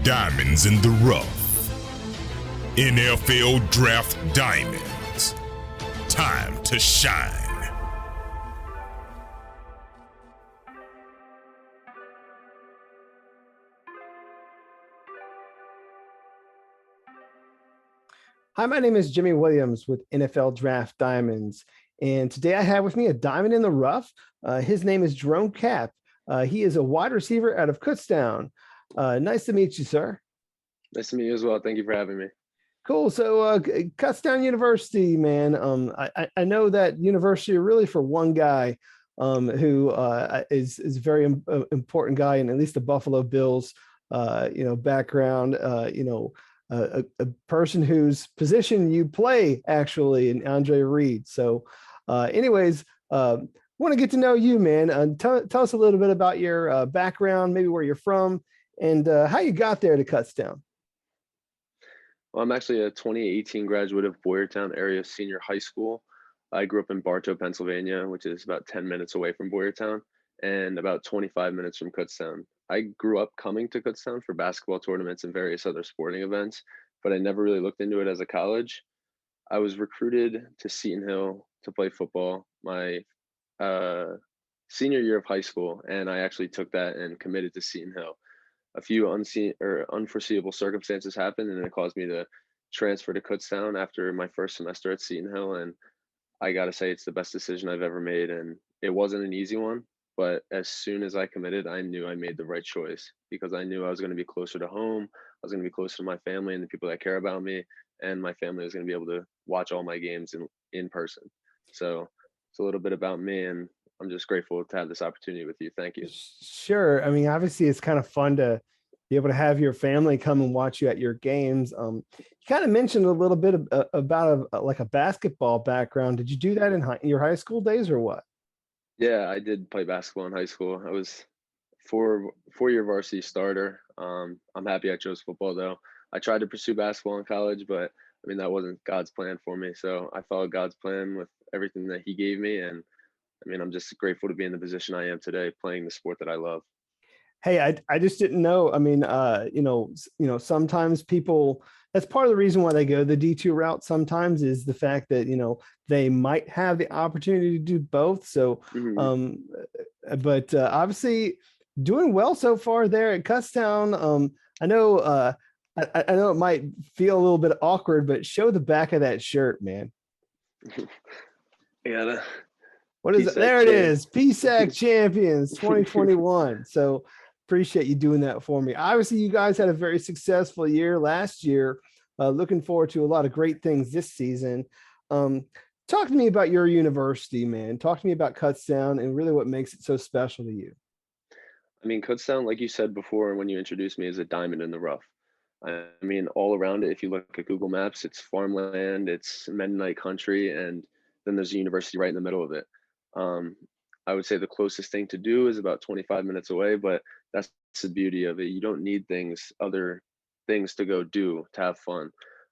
Diamonds in the rough. NFL Draft Diamonds. Time to shine. Hi, my name is Jimmy Williams with NFL Draft Diamonds. And today I have with me a diamond in the rough. His name is Jerome Kapp. He is a wide receiver out of Kutztown. Nice to meet you, sir. Nice to meet you as well. Thank you for having me. Cool. So Kutztown University, man. I know that university really for one guy who is very important guy in at least the Buffalo Bills, background, a person whose position you play actually in Andre Reed. So anyways, want to get to know you, man. Tell us a little bit about your background, maybe where you're from, and how you got there to Kutztown. Well, I'm actually a 2018 graduate of Boyertown Area Senior High School. I grew up in Bartow, Pennsylvania, which is about 10 minutes away from Boyertown and about 25 minutes from Kutztown. I grew up coming to Kutztown for basketball tournaments and various other sporting events, but I never really looked into it as a college. I was recruited to Seton Hill to play football my senior year of high school, and I actually took that and committed to Seton Hill. A few unforeseeable circumstances happened, and it caused me to transfer to Kutztown after my first semester at Seton Hill. And I got to say, it's the best decision I've ever made. And it wasn't an easy one, but as soon as I committed, I knew I made the right choice because I knew I was going to be closer to home. I was going to be closer to my family and the people that care about me, and my family was going to be able to watch all my games in person. So it's a little bit about me, and I'm just grateful to have this opportunity with you. Thank you. Sure. I mean, obviously it's kind of fun to be able to have your family come and watch you at your games. You kind of mentioned a little bit about a basketball background. Did you do that in your high school days or what? Yeah, I did play basketball in high school. I was four-year varsity starter. I'm happy I chose football though. I tried to pursue basketball in college, but I mean, that wasn't God's plan for me. So I followed God's plan with everything that he gave me. And I mean, I'm just grateful to be in the position I am today, playing the sport that I love. Hey, I just didn't know. I mean, sometimes people, that's part of the reason why they go the D2 route sometimes is the fact that, they might have the opportunity to do both. So, but obviously doing well so far there at Kutztown. I know, I know it might feel a little bit awkward, but show the back of that shirt, man. Yeah. What is it? There it is. PSAC champions 2021. So appreciate you doing that for me. Obviously, you guys had a very successful year last year. Looking forward to a lot of great things this season. Talk to me about your university, man. Talk to me about Kutztown and really what makes it so special to you. I mean, Kutztown, like you said before when you introduced me, is a diamond in the rough. I mean, all around it, if you look at Google Maps, it's farmland, it's Mennonite country, and then there's a university right in the middle of it. I would say the closest thing to do is about 25 minutes away, but that's the beauty of it. You don't need other things to go do to have fun.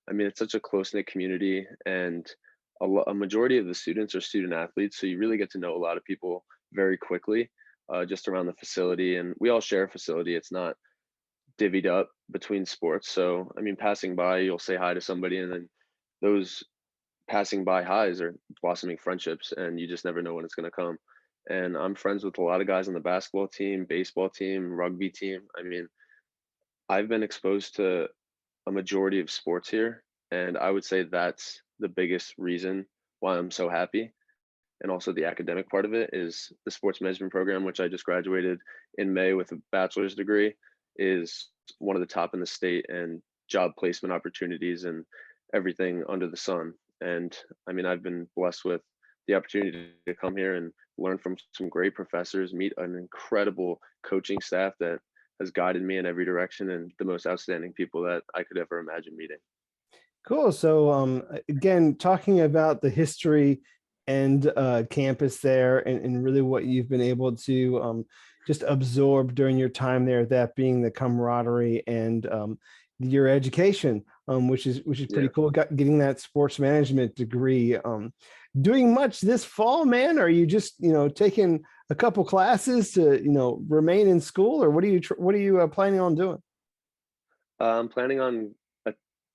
I mean, it's such a close-knit community, and a majority of the students are student athletes. So you really get to know a lot of people very quickly just around the facility. And we all share a facility. It's not divvied up between sports. So, I mean, passing by, you'll say hi to somebody, and then those passing by highs are blossoming friendships, and you just never know when it's going to come. And I'm friends with a lot of guys on the basketball team, baseball team, rugby team. I mean, I've been exposed to a majority of sports here, and I would say that's the biggest reason why I'm so happy. And also the academic part of it is the sports management program, which I just graduated in May with a bachelor's degree, is one of the top in the state, and job placement opportunities and everything under the sun. And I mean, I've been blessed with the opportunity to come here and learn from some great professors, meet an incredible coaching staff that has guided me in every direction, and the most outstanding people that I could ever imagine meeting. Cool. So again, talking about the history and campus there and really what you've been able to just absorb during your time there, that being the camaraderie and your education, which is pretty cool. Getting that sports management degree. Doing much this fall, man? Or are you just taking a couple classes to remain in school, or what are you planning on doing? I'm planning on a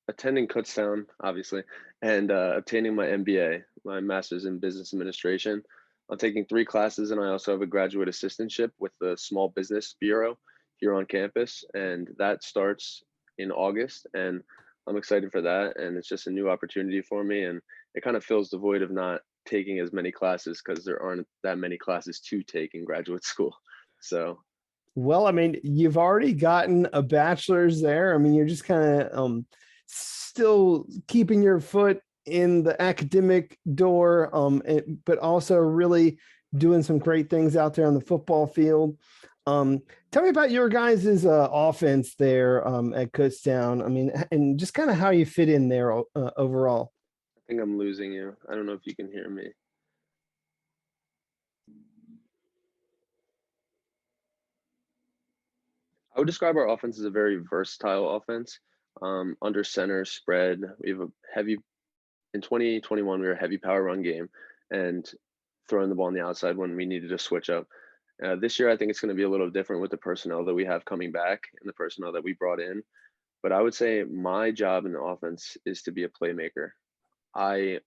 attending Kutztown, obviously, and obtaining my MBA, my Master's in Business Administration. I'm taking 3 classes, and I also have a graduate assistantship with the Small Business Bureau here on campus, and that starts in August. And I'm excited for that, and it's just a new opportunity for me, and it kind of fills the void of not taking as many classes because there aren't that many classes to take in graduate school. So Well, I mean, you've already gotten a bachelor's there. I mean, you're just kind of still keeping your foot in the academic door, but also really doing some great things out there on the football field. Tell me about your guys' offense there at Kutztown. I mean, and just kind of how you fit in there overall. I think I'm losing you. I don't know if you can hear me. I would describe our offense as a very versatile offense. Under center, spread. We have a heavy, in 2021, we were a heavy power run game and throwing the ball on the outside when we needed to switch up. This year, I think it's going to be a little different with the personnel that we have coming back and the personnel that we brought in. But I would say my job in the offense is to be a playmaker. I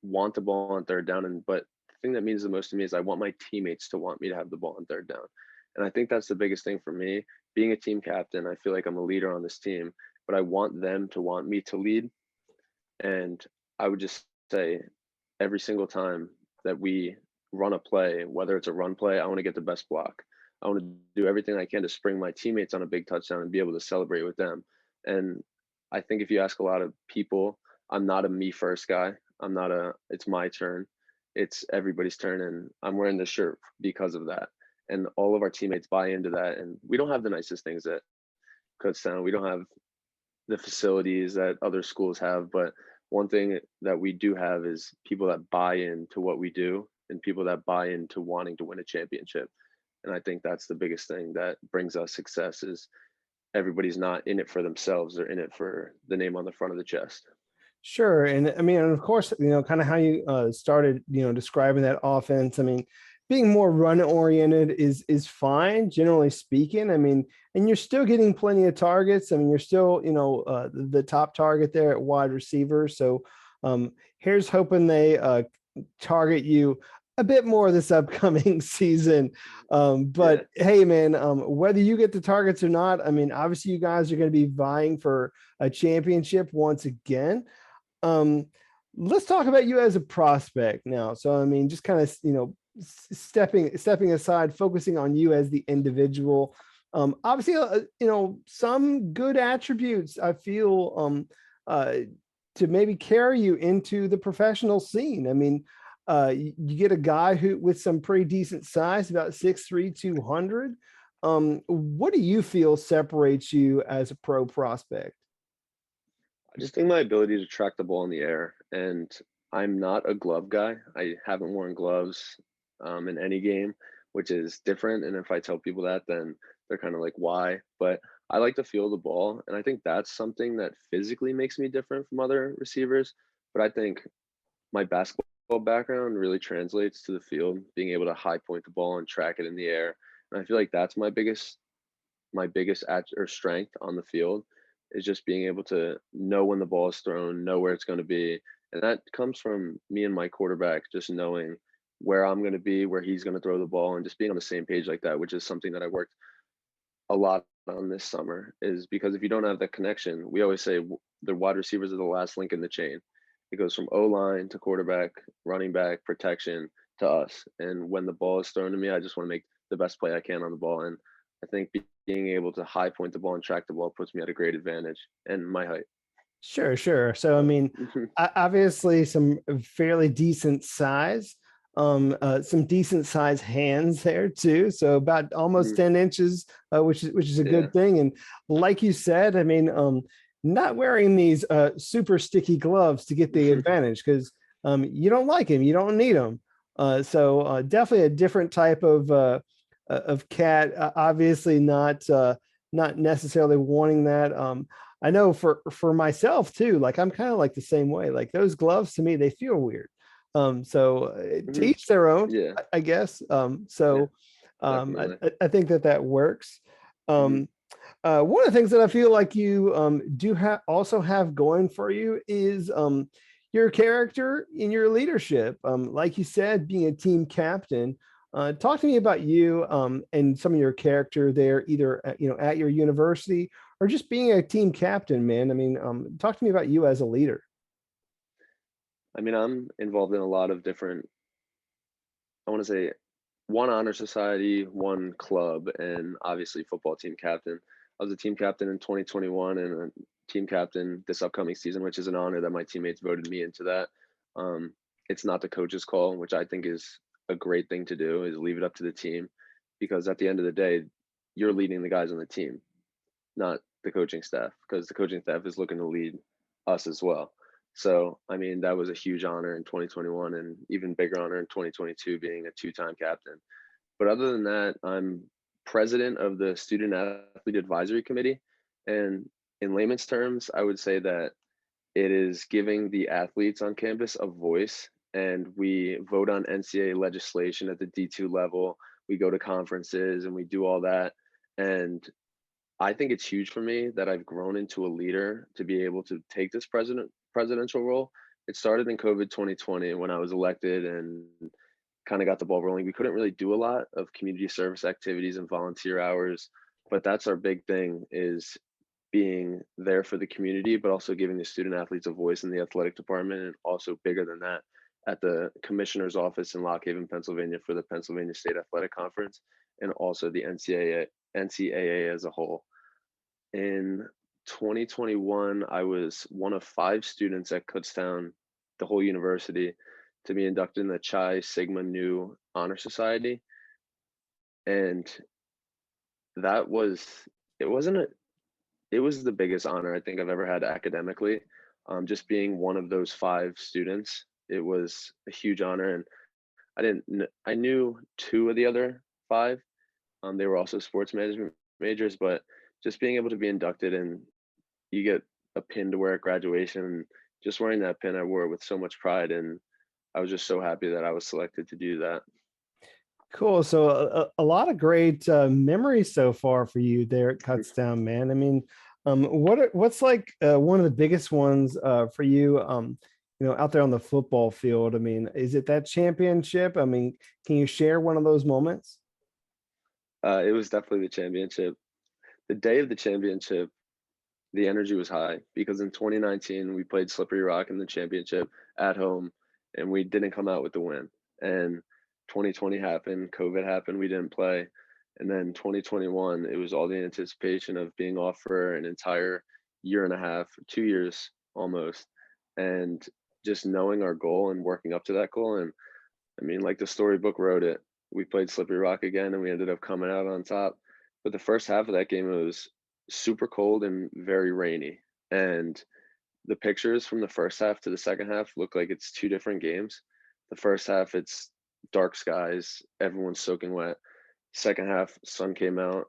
want the ball on third down, but the thing that means the most to me is I want my teammates to want me to have the ball on third down. And I think that's the biggest thing for me. Being a team captain, I feel like I'm a leader on this team, but I want them to want me to lead. And I would just say every single time that we run a play, whether it's a run play, I want to get the best block. I want to do everything I can to spring my teammates on a big touchdown and be able to celebrate with them. And I think if you ask a lot of people, I'm not a me first guy. I'm not a, it's my turn. It's everybody's turn. And I'm wearing this shirt because of that. And all of our teammates buy into that. And we don't have the nicest things at Kutztown. We don't have the facilities that other schools have, but one thing that we do have is people that buy into what we do and people that buy into wanting to win a championship. And I think that's the biggest thing that brings us success is everybody's not in it for themselves. They're in it for the name on the front of the chest. Sure. And I mean, and of course, kind of how you started, describing that offense. I mean, being more run oriented is fine, generally speaking. I mean, and you're still getting plenty of targets. I mean, you're still, the top target there at wide receiver. So here's hoping they target you a bit more this upcoming season. But yeah. Hey, man, whether you get the targets or not, I mean, obviously you guys are going to be vying for a championship once again. Let's talk about you as a prospect now. So, I mean, just kind of, stepping aside, focusing on you as the individual. Obviously, some good attributes I feel to maybe carry you into the professional scene. I mean, you get a guy who with some pretty decent size, about 6'3", 200. What do you feel separates you as a pro prospect? I just think my ability to track the ball in the air, and I'm not a glove guy. I haven't worn gloves in any game, which is different. And if I tell people that, then they're kind of like, why? But I like to feel the ball. And I think that's something that physically makes me different from other receivers. But I think my basketball background really translates to the field, being able to high point the ball and track it in the air. And I feel like that's my biggest strength on the field is just being able to know when the ball is thrown, know where it's going to be. And that comes from me and my quarterback just knowing where I'm going to be, where he's going to throw the ball, and just being on the same page like that, which is something that I worked a lot on this summer, is because if you don't have that connection, we always say the wide receivers are the last link in the chain. It goes from O-line to quarterback, running back, protection to us. And when the ball is thrown to me, I just want to make the best play I can on the ball. And I think being able to high point the ball and track the ball puts me at a great advantage and my height. Sure. So, I mean, obviously some fairly decent size, some decent size hands there too. So about almost 10 inches, which is a good thing. And like you said, I mean, not wearing these super sticky gloves to get the advantage because you don't like them, you don't need them. So definitely a different type of cat. Obviously not necessarily wanting that. I know for myself too, like I'm kind of like the same way. Like those gloves to me, they feel weird. So to each their own, I guess. I think that works. One of the things that I feel like you do also have going for you is your character in your leadership. Like you said, being a team captain. Talk to me about you and some of your character there, either at your university or just being a team captain, man. I mean, talk to me about you as a leader. I mean, I'm involved in a lot of different, I want to say, one honor society, one club, and obviously football team captain. I was a team captain in 2021 and a team captain this upcoming season, which is an honor that my teammates voted me into that. Um, it's not the coach's call, which I think is a great thing to do, is leave it up to the team, because at the end of the day, you're leading the guys on the team, not the coaching staff, because the coaching staff is looking to lead us as well. So, I mean, that was a huge honor in 2021 and even bigger honor in 2022 being a two-time captain. But other than that, I'm president of the Student Athlete Advisory Committee. And in layman's terms, I would say that it is giving the athletes on campus a voice. And we vote on NCAA legislation at the D2 level. We go to conferences and we do all that. And I think it's huge for me that I've grown into a leader to be able to take this presidential role. It started in COVID 2020 when I was elected and kind of got the ball rolling. We couldn't really do a lot of community service activities and volunteer hours, but that's our big thing, is being there for the community, but also giving the student athletes a voice in the athletic department, and also bigger than that, at the commissioner's office in Lock Haven, Pennsylvania for the Pennsylvania State Athletic Conference, and also the NCAA as a whole. In 2021, I was one of 5 students at Kutztown, the whole university, to be inducted in the Chi Sigma Nu Honor Society. And that was, it wasn't a, it was the biggest honor I think I've ever had academically. Just being one of those 5 students, it was a huge honor. And I knew 2 of the other 5. They were also sports management majors, but just being able to be inducted, and you get a pin to wear at graduation, and just wearing that pin, I wore it with so much pride. And I was just so happy that I was selected to do that. Cool. So a lot of great memories so far for you there at Kutztown, man. I mean, what's like one of the biggest ones for you, out there on the football field? I mean, is it that championship? I mean, can you share one of those moments? It was definitely the championship. The day of the championship, the energy was high, because in 2019 we played Slippery Rock in the championship at home, and we didn't come out with the win. And 2020 happened, COVID happened, we didn't play. And then 2021, it was all the anticipation of being off for an entire year and a half, 2 years almost, and just knowing our goal and working up to that goal. And I mean, like the storybook wrote it, we played Slippery Rock again and we ended up coming out on top. But the first half of that game, it was super cold and very rainy. And the pictures from the first half to the second half look like it's 2 different games. The first half, it's dark skies, everyone's soaking wet. Second half, sun came out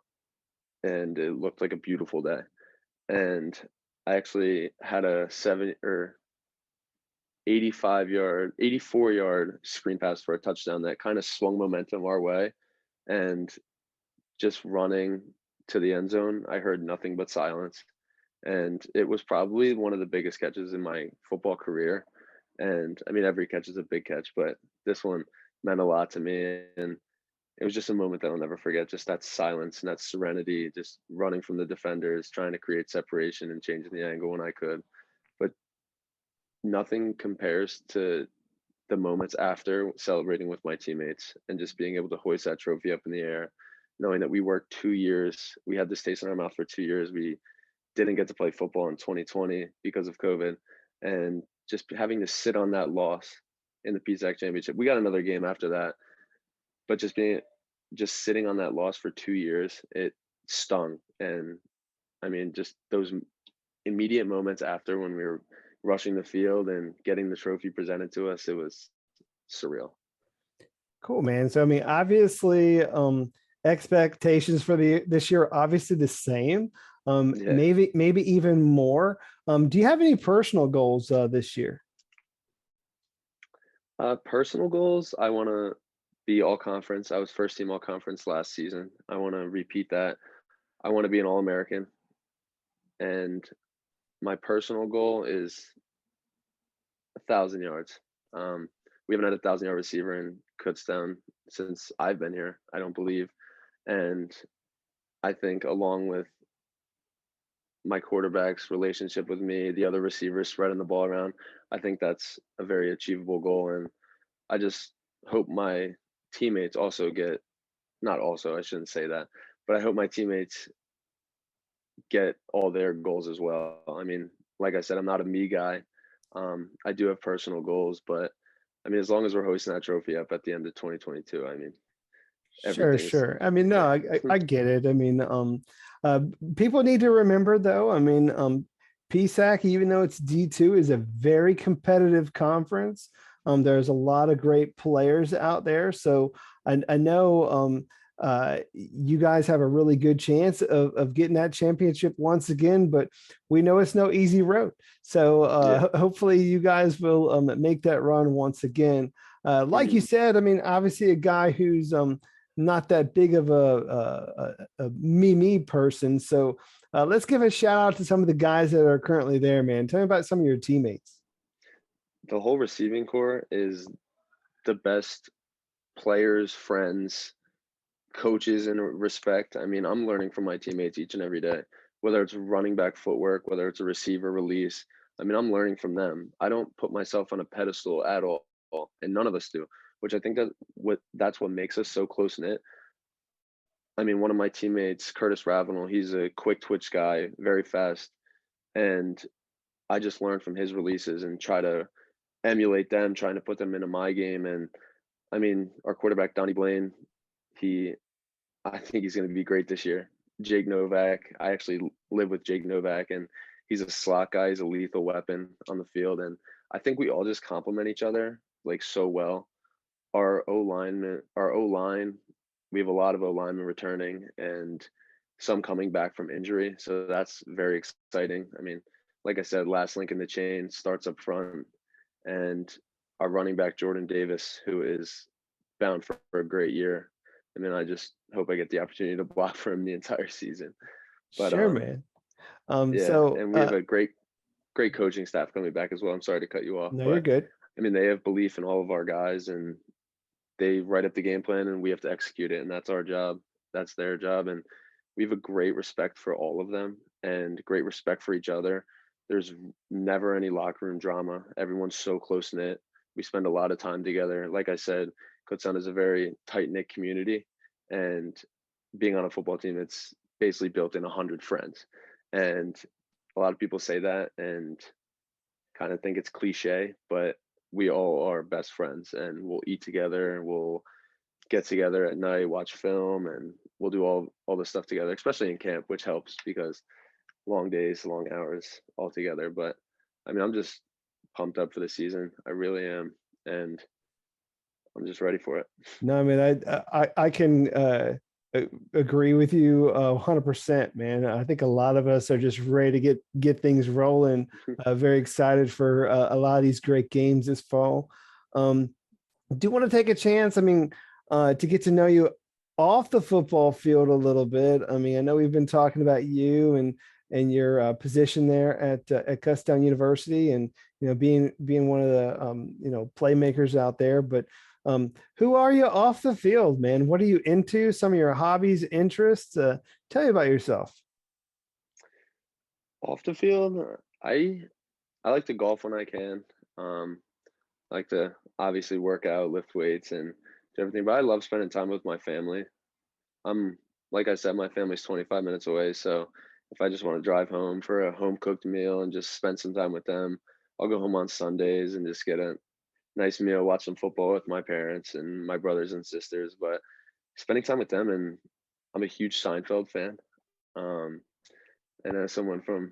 and it looked like a beautiful day. And I actually had a 84-yard screen pass for a touchdown that kind of swung momentum our way. And just running to the end zone, I heard nothing but silence. And it was probably one of the biggest catches in my football career. And I mean, every catch is a big catch, but this one meant a lot to me. And it was just a moment that I'll never forget. Just that silence and that serenity, just running from the defenders, trying to create separation and changing the angle when I could. But nothing compares to the moments after, celebrating with my teammates and just being able to hoist that trophy up in the air, knowing that we worked 2 years. We had this taste in our mouth for 2 years. We didn't get to play football in 2020 because of COVID, and just having to sit on that loss in the PSAC championship. We got another game after that, but just sitting on that loss for 2 years, it stung. And I mean, just those immediate moments after, when we were rushing the field and getting the trophy presented to us, it was surreal. Cool, man. So I mean, obviously, expectations for this year are obviously the same. Yeah. Maybe even more. Do you have any personal goals this year? Personal goals, I want to be all conference. I was first team all conference last season. I want to repeat that. I want to be an All-American, and my personal goal is 1,000 yards. We haven't had a 1,000-yard receiver in Kutztown since I've been here, I don't believe. And I think along with my quarterback's relationship with me, the other receivers spreading the ball around, I think that's a very achievable goal. And I just hope my teammates also get, not also, I shouldn't say that, but I hope my teammates get all their goals as well. I mean, like I said, I'm not a me guy. I do have personal goals, but I mean, as long as we're hosting that trophy up at the end of 2022, I mean, Sure, everything is, sure. I mean, no, yeah. I get it. I mean, uh, people need to remember though. I mean, PSAC, even though it's D2, is a very competitive conference. There's a lot of great players out there, so I know you guys have a really good chance of getting that championship once again. But we know it's no easy road, so Yeah. hopefully you guys will make that run once again. Like you Mhm. said, I mean, obviously a guy who's not that big of a me person. So let's give a shout out to some of the guys that are currently there, man. Tell me about some of your teammates. The whole receiving core is the best players, friends, coaches in respect. I mean, I'm learning from my teammates each and every day, whether it's running back footwork, whether it's a receiver release. I mean, I'm learning from them. I don't put myself on a pedestal at all, and none of us do, which I think that's what makes us so close knit. I mean, one of my teammates, Curtis Ravenel, he's a quick twitch guy, very fast, and I just learned from his releases and try to emulate them, trying to put them into my game. And I mean, our quarterback Donnie Blaine, he I think he's going to be great this year. Jake Novak, I actually live with Jake Novak, and he's a slot guy. He's a lethal weapon on the field, and I think we all just complement each other like so well. Our O line, we have a lot of O linemen returning, and some coming back from injury, so that's very exciting. I mean, like I said, last link in the chain starts up front, and our running back Jordan Davis, who is bound for a great year. I mean, I just hope I get the opportunity to block for him the entire season. But Sure, man. yeah, So and we have a great coaching staff coming back as well. I'm sorry to cut you off, no, you're but good. I mean, they have belief in all of our guys, and they write up the game plan, and we have to execute it, and that's our job. That's their job, and we have a great respect for all of them and great respect for each other. There's never any locker room drama. Everyone's so close knit. We spend a lot of time together. Like I said, Kutztown is a very tight knit community, and being on a football team, it's basically built in 100 friends. And a lot of people say that and kind of think it's cliche, but we all are best friends, and we'll eat together, we'll get together at night, watch film, and we'll do all this stuff together, especially in camp, which helps because long days, long hours all together. But I mean, I'm just pumped up for the season. I really am, and I'm just ready for it. No, I mean, I can agree with you 100%, man. I think a lot of us are just ready to get things rolling. Very excited for a lot of these great games this fall. Do want to take a chance, I mean, to get to know you off the football field a little bit. I mean, I know we've been talking about you and your position there at Kutztown University, and being one of the playmakers out there. But who are you off the field, man? What are you into? Some of your hobbies, interests? Tell me about yourself. Off the field, I like to golf when I can. Um, I like to obviously work out, lift weights, and do everything. But I love spending time with my family. I'm like I said, my family's 25 minutes away, so if I just want to drive home for a home cooked meal and just spend some time with them, I'll go home on Sundays and just get a nice meal, watch some football with my parents and my brothers and sisters. But spending time with them, and I'm a huge Seinfeld fan. Um, and as someone from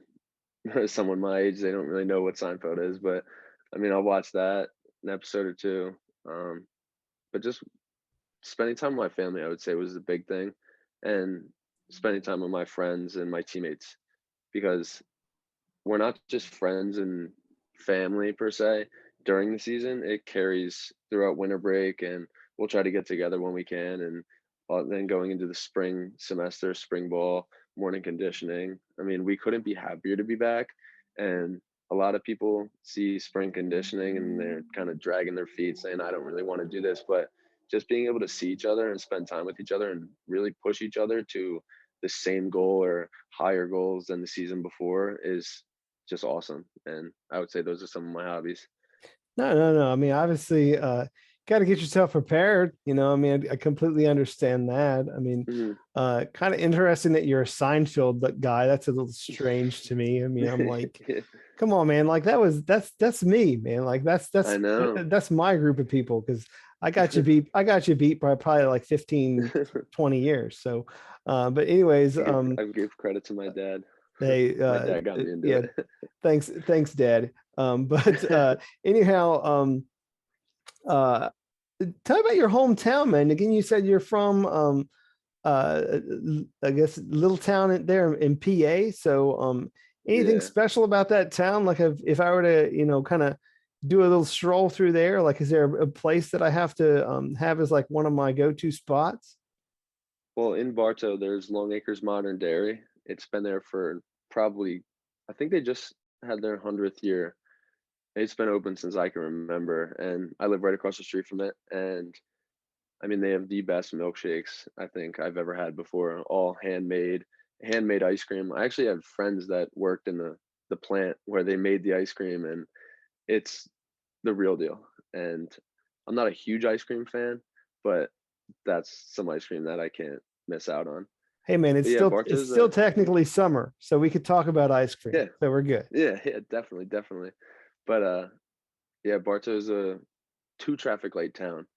someone my age, they don't really know what Seinfeld is, but I mean, I'll watch that an episode or two. Um, but just spending time with my family, I would say, was the big thing, and spending time with my friends and my teammates, because we're not just friends and family per se during the season. It carries throughout winter break, and we'll try to get together when we can. And then going into the spring semester, spring ball, morning conditioning. I mean, we couldn't be happier to be back. And a lot of people see spring conditioning and they're kind of dragging their feet saying, I don't really want to do this. But just being able to see each other and spend time with each other and really push each other to the same goal or higher goals than the season before is just awesome. And I would say those are some of my hobbies. No. I mean, obviously, got to get yourself prepared. I mean, I completely understand that. I mean, Mhm. kind of interesting that you're a Seinfeld guy. That's a little strange to me. I mean, I'm like, come on, man. Like that's me, man. Like I know. that's my group of people because I got you beat by probably like 15, 20 years. So, but anyways, I give credit to my dad. they, My dad got me into yeah, it. thanks, Dad. But anyhow, uh, tell me about your hometown, man. Again, you said you're from, uh, I guess, little town there in PA. So, anything Yeah. special about that town? Like, if I were to, kind of do a little stroll through there, like, is there a place that I have to have as like one of my go-to spots? Well, in Bartow, there's Long Acres Modern Dairy. It's been there for probably, I think they just had their 100th year. It's been open since I can remember, and I live right across the street from it. And I mean, they have the best milkshakes I think I've ever had before, all handmade ice cream. I actually have friends that worked in the plant where they made the ice cream, and it's the real deal. And I'm not a huge ice cream fan, but that's some ice cream that I can't miss out on. Hey, man, But yeah, it's Bartow's still technically summer, so we could talk about ice cream. yeah, So we're good. yeah, definitely, definitely. But yeah, Bartow's a two traffic light town.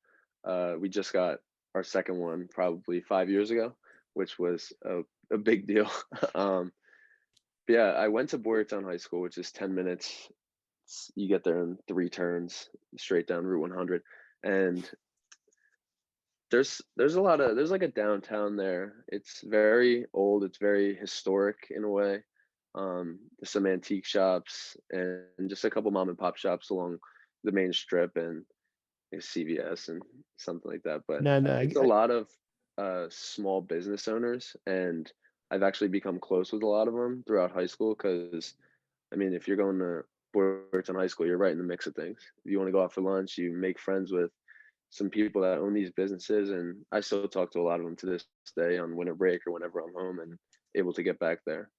We just got our second one probably 5 years ago, which was a big deal. um, but yeah, I went to Boyertown High School, which is 10 minutes. You get there in three turns straight down Route 100. And there's like a downtown there. It's very old, it's very historic in a way. There's some antique shops and just a couple mom and pop shops along the main strip and a CVS and something like that. But No, no, it's a lot of small business owners, and I've actually become close with a lot of them throughout high school. Because I mean, if you're going to Boyertown High School, you're right in the mix of things. If you want to go out for lunch, you make friends with some people that own these businesses, and I still talk to a lot of them to this day on winter break or whenever I'm home and able to get back there.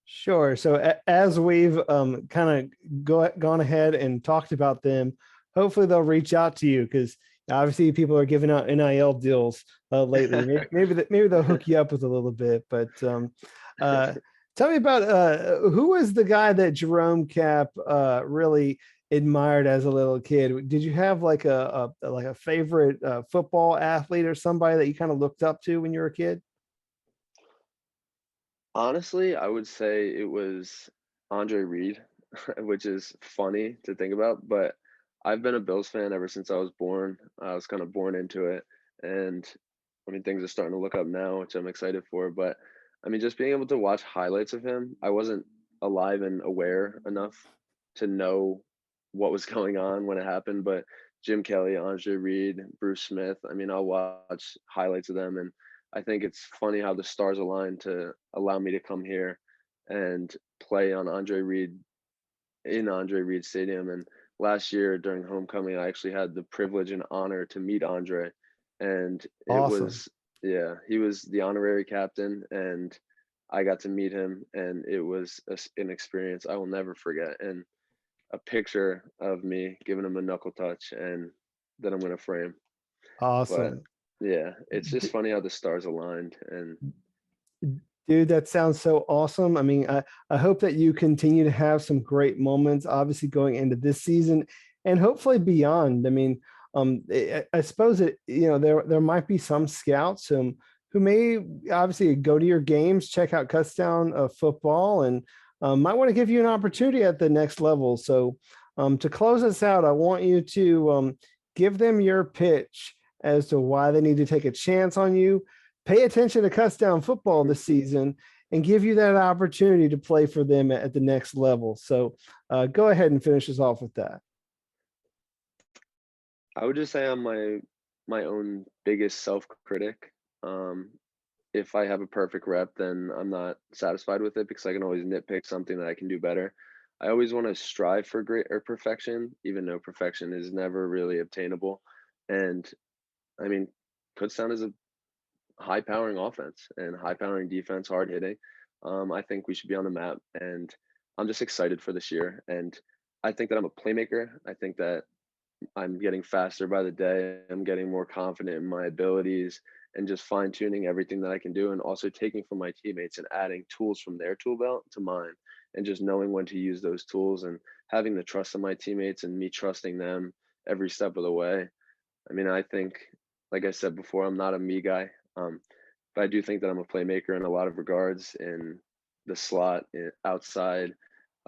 sure. So as we've kind of gone ahead and talked about them, hopefully they'll reach out to you because obviously people are giving out NIL deals lately. Maybe they'll hook you up with a little bit. But uh, tell me about who was the guy that Jerome Kapp really admired as a little kid? Did you have like a favorite football athlete or somebody that you kind of looked up to when you were a kid? Honestly, I would say it was Andre Reed, which is funny to think about, but I've been a Bills fan ever since I was born. I was kind of born into it, and I mean things are starting to look up now, which I'm excited for. But I mean, just being able to watch highlights of him, I wasn't alive and aware enough to know what was going on when it happened. But Jim Kelly, Andre Reed, Bruce Smith, I mean, I'll watch highlights of them, and I think it's funny how the stars aligned to allow me to come here and play on Andre Reed in Andre Reed Stadium. And last year during homecoming, I actually had the privilege and honor to meet Andre, and it Awesome. was yeah, he was the honorary captain, and I got to meet him, and it was an experience I will never forget. And a picture of me giving him a knuckle touch, and that I'm gonna frame. But Awesome. yeah, it's just funny how the stars aligned, and Dude, that sounds so awesome. I mean, I hope that you continue to have some great moments, obviously going into this season and hopefully beyond. I mean, I suppose there might be some scouts who may obviously go to your games, check out Kutztown football, and might want to give you an opportunity at the next level. So, to close us out, I want you to give them your pitch as to why they need to take a chance on you, pay attention to Kutztown football this season, and give you that opportunity to play for them at the next level. So go ahead and finish us off with that. I would just say I'm my own biggest self critic. If I have a perfect rep, then I'm not satisfied with it because I can always nitpick something that I can do better. I always want to strive for great or perfection, even though perfection is never really obtainable. And I mean, Kutztown is a high powering offense and high powering defense, hard hitting. I think we should be on the map, and I'm just excited for this year. And I think that I'm a playmaker. I think that I'm getting faster by the day. I'm getting more confident in my abilities and just fine tuning everything that I can do, and also taking from my teammates and adding tools from their tool belt to mine, and just knowing when to use those tools and having the trust of my teammates and me trusting them every step of the way. I mean, I think, like I said before, I'm not a me guy, but I do think that I'm a playmaker in a lot of regards in the slot, outside,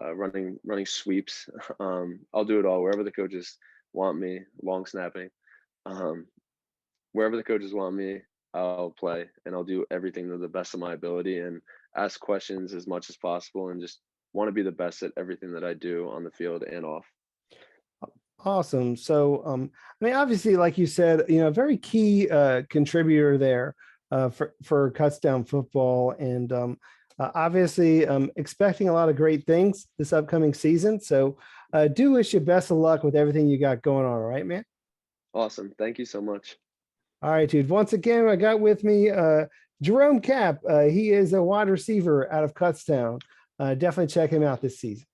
running sweeps. I'll do it all wherever the coaches want me, long snapping. Um, Wherever the coaches want me, I'll play and I'll do everything to the best of my ability and ask questions as much as possible and just want to be the best at everything that I do on the field and off. Awesome. So, I mean, obviously, like you said, a very key contributor there for Kutztown football, and obviously, expecting a lot of great things this upcoming season. So, do wish you best of luck with everything you got going on. All right, man. Awesome. Thank you so much. All right, dude. Once again, I got with me Jerome Kapp. He is a wide receiver out of Kutztown. Definitely check him out this season.